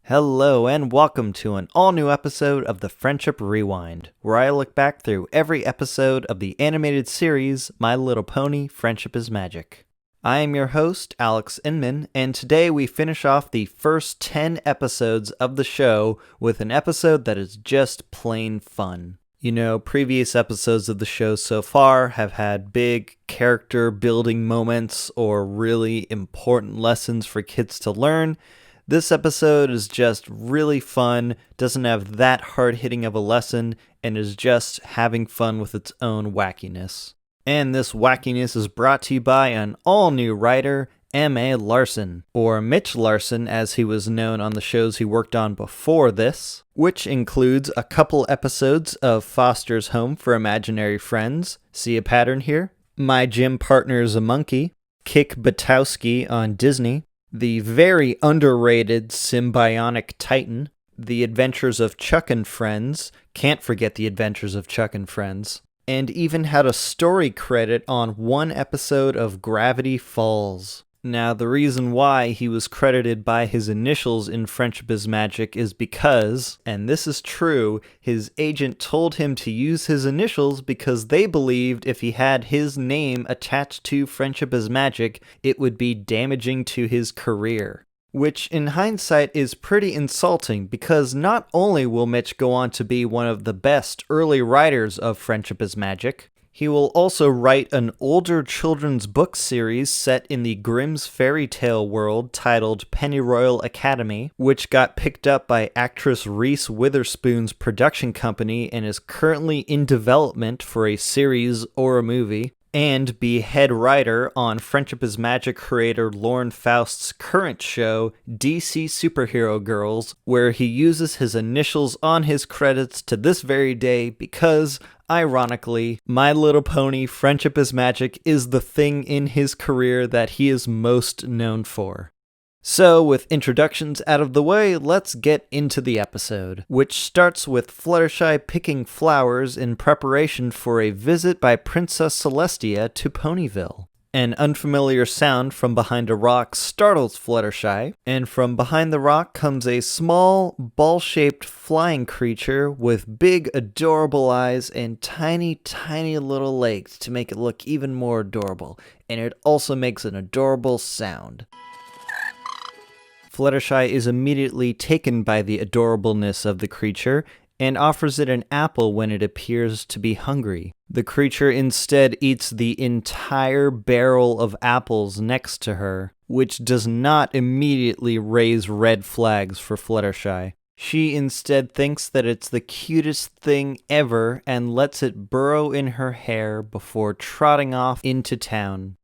Hello and welcome to an all-new episode of the Friendship Rewind, where I look back through every episode of the animated series My Little Pony: Friendship is Magic. I am your host, Alex Inman, and today we finish off the first 10 episodes of the show with an episode that is just plain fun. You know, previous episodes of the show so far have had big character building moments or really important lessons for kids to learn. This episode is just really fun, doesn't have that hard-hitting of a lesson, and is just having fun with its own wackiness. And this wackiness is brought to you by an all-new writer, M.A. Larson, or Mitch Larson as he was known on the shows he worked on before this, which includes a couple episodes of Foster's Home for Imaginary Friends, see a pattern here, My Gym Partner's a Monkey, Kick Buttowski on Disney, the very underrated Symbionic Titan, The Adventures of Chuck and Friends, can't forget The Adventures of Chuck and Friends, and even had a story credit on one episode of Gravity Falls. Now, the reason why he was credited by his initials in Friendship is Magic is because, and this is true, his agent told him to use his initials because they believed if he had his name attached to Friendship is Magic, it would be damaging to his career. Which, in hindsight, is pretty insulting because not only will Mitch go on to be one of the best early writers of Friendship is Magic, he will also write an older children's book series set in the Grimm's fairy tale world titled Pennyroyal Academy, which got picked up by actress Reese Witherspoon's production company and is currently in development for a series or a movie, and be head writer on Friendship is Magic creator Lauren Faust's current show, DC Superhero Girls, where he uses his initials on his credits to this very day because, ironically, My Little Pony: Friendship is Magic is the thing in his career that he is most known for. So, with introductions out of the way, let's get into the episode, which starts with Fluttershy picking flowers in preparation for a visit by Princess Celestia to Ponyville. An unfamiliar sound from behind a rock startles Fluttershy, and from behind the rock comes a small, ball-shaped flying creature with big, adorable eyes and tiny, tiny little legs to make it look even more adorable, and it also makes an adorable sound. Fluttershy is immediately taken by the adorableness of the creature and offers it an apple when it appears to be hungry. The creature instead eats the entire barrel of apples next to her, which does not immediately raise red flags for Fluttershy. She instead thinks that it's the cutest thing ever and lets it burrow in her hair before trotting off into town.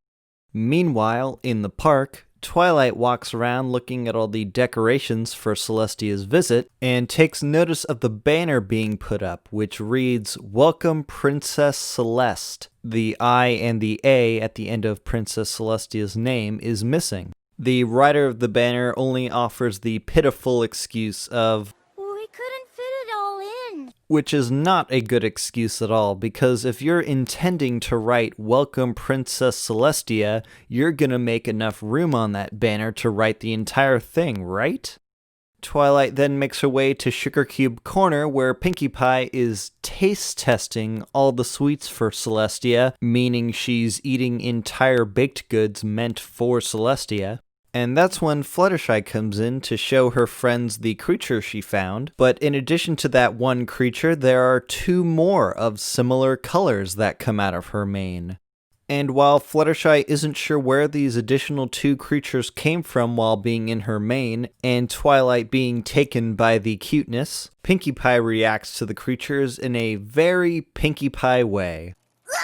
Meanwhile, in the park, Twilight walks around looking at all the decorations for Celestia's visit and takes notice of the banner being put up, which reads, "Welcome Princess Celeste." The I and the A at the end of Princess Celestia's name is missing. The writer of the banner only offers the pitiful excuse of, "We couldn't fit it all in." Which is not a good excuse at all, because if you're intending to write Welcome Princess Celestia, you're gonna make enough room on that banner to write the entire thing, right? Twilight then makes her way to Sugar Cube Corner, where Pinkie Pie is taste testing all the sweets for Celestia, meaning she's eating entire baked goods meant for Celestia. And that's when Fluttershy comes in to show her friends the creature she found. But in addition to that one creature, there are two more of similar colors that come out of her mane. And while Fluttershy isn't sure where these additional two creatures came from while being in her mane, and Twilight being taken by the cuteness, Pinkie Pie reacts to the creatures in a very Pinkie Pie way.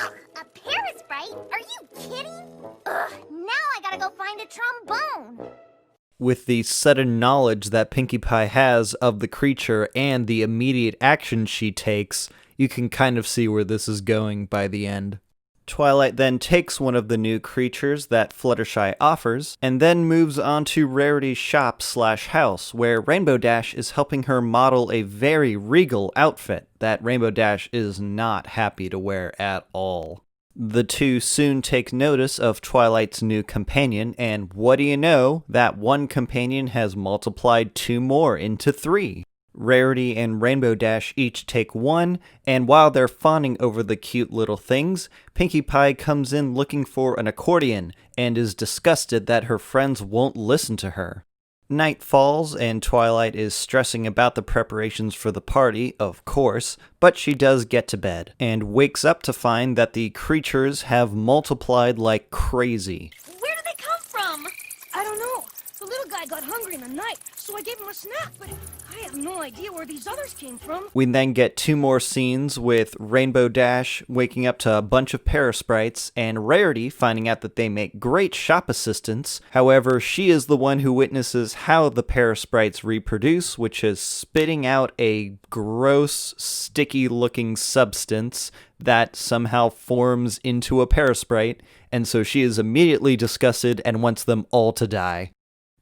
Ugh, a parasprite? Are you kidding? Ugh, now I gotta go find a trombone. With the sudden knowledge that Pinkie Pie has of the creature and the immediate action she takes, you can kind of see where this is going by the end. Twilight then takes one of the new creatures that Fluttershy offers, and then moves on to Rarity's shop/house, where Rainbow Dash is helping her model a very regal outfit that Rainbow Dash is not happy to wear at all. The two soon take notice of Twilight's new companion, and what do you know, that one companion has multiplied two more into three. Rarity and Rainbow Dash each take one, and while they're fawning over the cute little things, Pinkie Pie comes in looking for an accordion, and is disgusted that her friends won't listen to her. Night falls, and Twilight is stressing about the preparations for the party, of course, but she does get to bed, and wakes up to find that the creatures have multiplied like crazy. Where did they come from? I don't know. The little guy got hungry in the night, so I gave him a snack, but I have no idea where these others came from. We then get two more scenes with Rainbow Dash waking up to a bunch of Parasprites, and Rarity finding out that they make great shop assistants. However, she is the one who witnesses how the Parasprites reproduce, which is spitting out a gross, sticky-looking substance that somehow forms into a Parasprite, and so she is immediately disgusted and wants them all to die.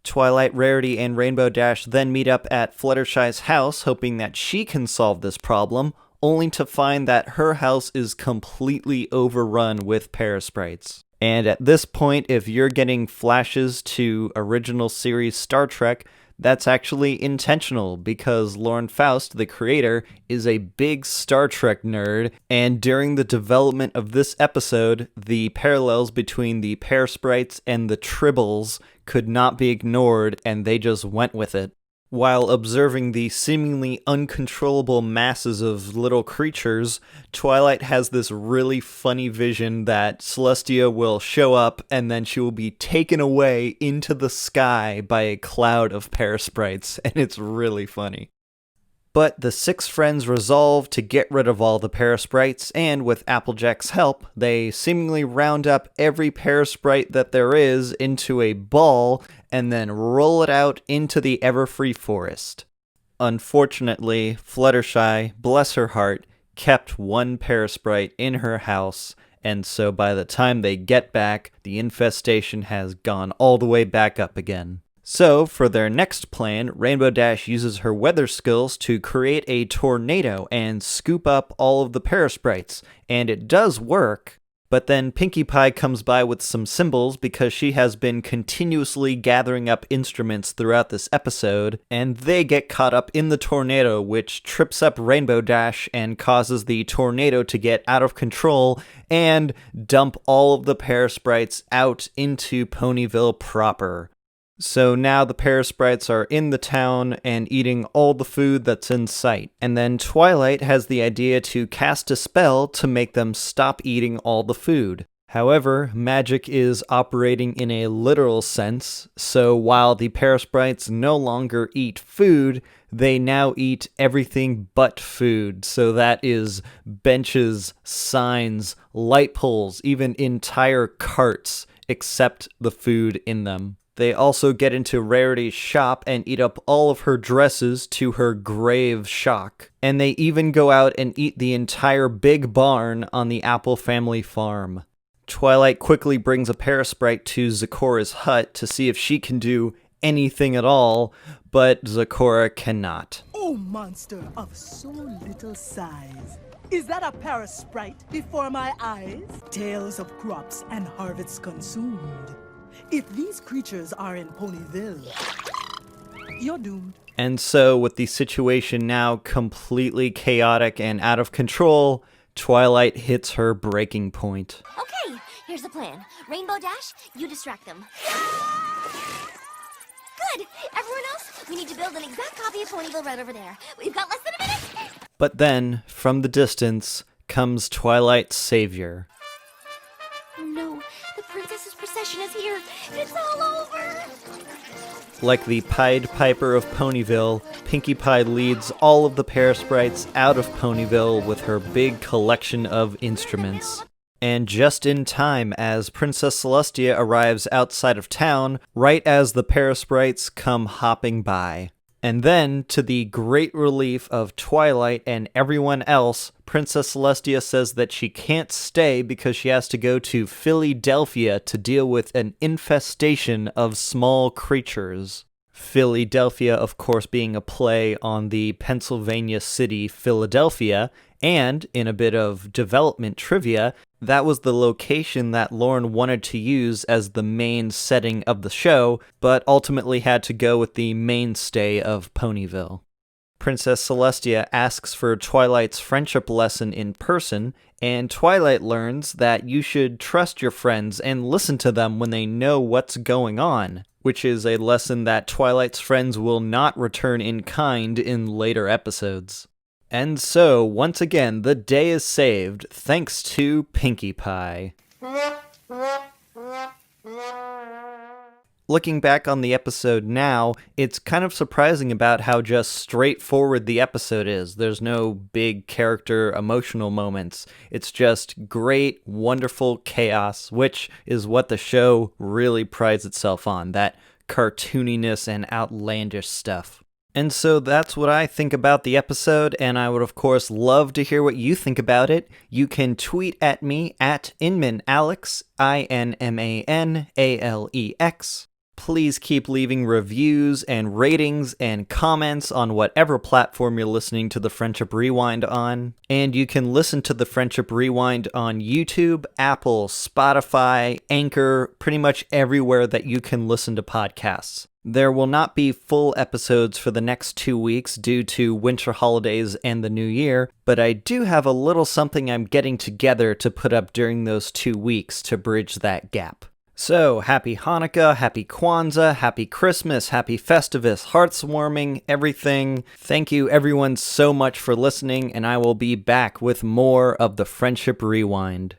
Twilight, Rarity, and Rainbow Dash then meet up at Fluttershy's house, hoping that she can solve this problem, only to find that her house is completely overrun with Parasprites. And at this point, if you're getting flashes to original series Star Trek, that's actually intentional, because Lauren Faust, the creator, is a big Star Trek nerd, and during the development of this episode, the parallels between the Parasprites and the Tribbles could not be ignored, and they just went with it. While observing the seemingly uncontrollable masses of little creatures, Twilight has this really funny vision that Celestia will show up and then she will be taken away into the sky by a cloud of Parasprites, and it's really funny. But the six friends resolve to get rid of all the Parasprites, and with Applejack's help, they seemingly round up every Parasprite that there is into a ball and then roll it out into the Everfree Forest. Unfortunately, Fluttershy, bless her heart, kept one Parasprite in her house, and so by the time they get back, the infestation has gone all the way back up again. So, for their next plan, Rainbow Dash uses her weather skills to create a tornado and scoop up all of the Parasprites, and it does work, but then Pinkie Pie comes by with some symbols because she has been continuously gathering up instruments throughout this episode, and they get caught up in the tornado, which trips up Rainbow Dash and causes the tornado to get out of control and dump all of the Parasprites out into Ponyville proper. So now the Parasprites are in the town and eating all the food that's in sight. And then Twilight has the idea to cast a spell to make them stop eating all the food. However, magic is operating in a literal sense, so while the Parasprites no longer eat food, they now eat everything but food. So that is benches, signs, light poles, even entire carts, except the food in them. They also get into Rarity's shop and eat up all of her dresses to her grave shock. And they even go out and eat the entire big barn on the Apple family farm. Twilight quickly brings a Parasprite to Zikora's hut to see if she can do anything at all, but Zikora cannot. Oh, monster of so little size. Is that a Parasprite before my eyes? Tales of crops and harvests consumed. If these creatures are in Ponyville, you're doomed. And so, with the situation now completely chaotic and out of control, Twilight hits her breaking point. Okay, here's the plan. Rainbow Dash, you distract them. Good! Everyone else, we need to build an exact copy of Ponyville right over there. We've got less than a minute! But then, from the distance, comes Twilight's savior. No, the princess's procession is here. It's all over! Like the Pied Piper of Ponyville, Pinkie Pie leads all of the Parasprites out of Ponyville with her big collection of instruments. And just in time, as Princess Celestia arrives outside of town, right as the Parasprites come hopping by. And then, to the great relief of Twilight and everyone else, Princess Celestia says that she can't stay because she has to go to Philadelphia to deal with an infestation of small creatures. Philadelphia, of course, being a play on the Pennsylvania city Philadelphia, and in a bit of development trivia, that was the location that Lauren wanted to use as the main setting of the show, but ultimately had to go with the mainstay of Ponyville. Princess Celestia asks for Twilight's friendship lesson in person, and Twilight learns that you should trust your friends and listen to them when they know what's going on, which is a lesson that Twilight's friends will not return in kind in later episodes. And so, once again, the day is saved thanks to Pinkie Pie. Looking back on the episode now, it's kind of surprising about how just straightforward the episode is. There's no big character emotional moments. It's just great, wonderful chaos, which is what the show really prides itself on, that cartooniness and outlandish stuff. And so that's what I think about the episode, and I would of course love to hear what you think about it. You can tweet at me at InmanAlex, INMANALEX. Please keep leaving reviews and ratings and comments on whatever platform you're listening to the Friendship Rewind on. And you can listen to the Friendship Rewind on YouTube, Apple, Spotify, Anchor, pretty much everywhere that you can listen to podcasts. There will not be full episodes for the next 2 weeks due to winter holidays and the new year, but I do have a little something I'm getting together to put up during those 2 weeks to bridge that gap. So, happy Hanukkah, happy Kwanzaa, happy Christmas, happy Festivus, hearts warming, everything. Thank you everyone so much for listening, and I will be back with more of the Friendship Rewind.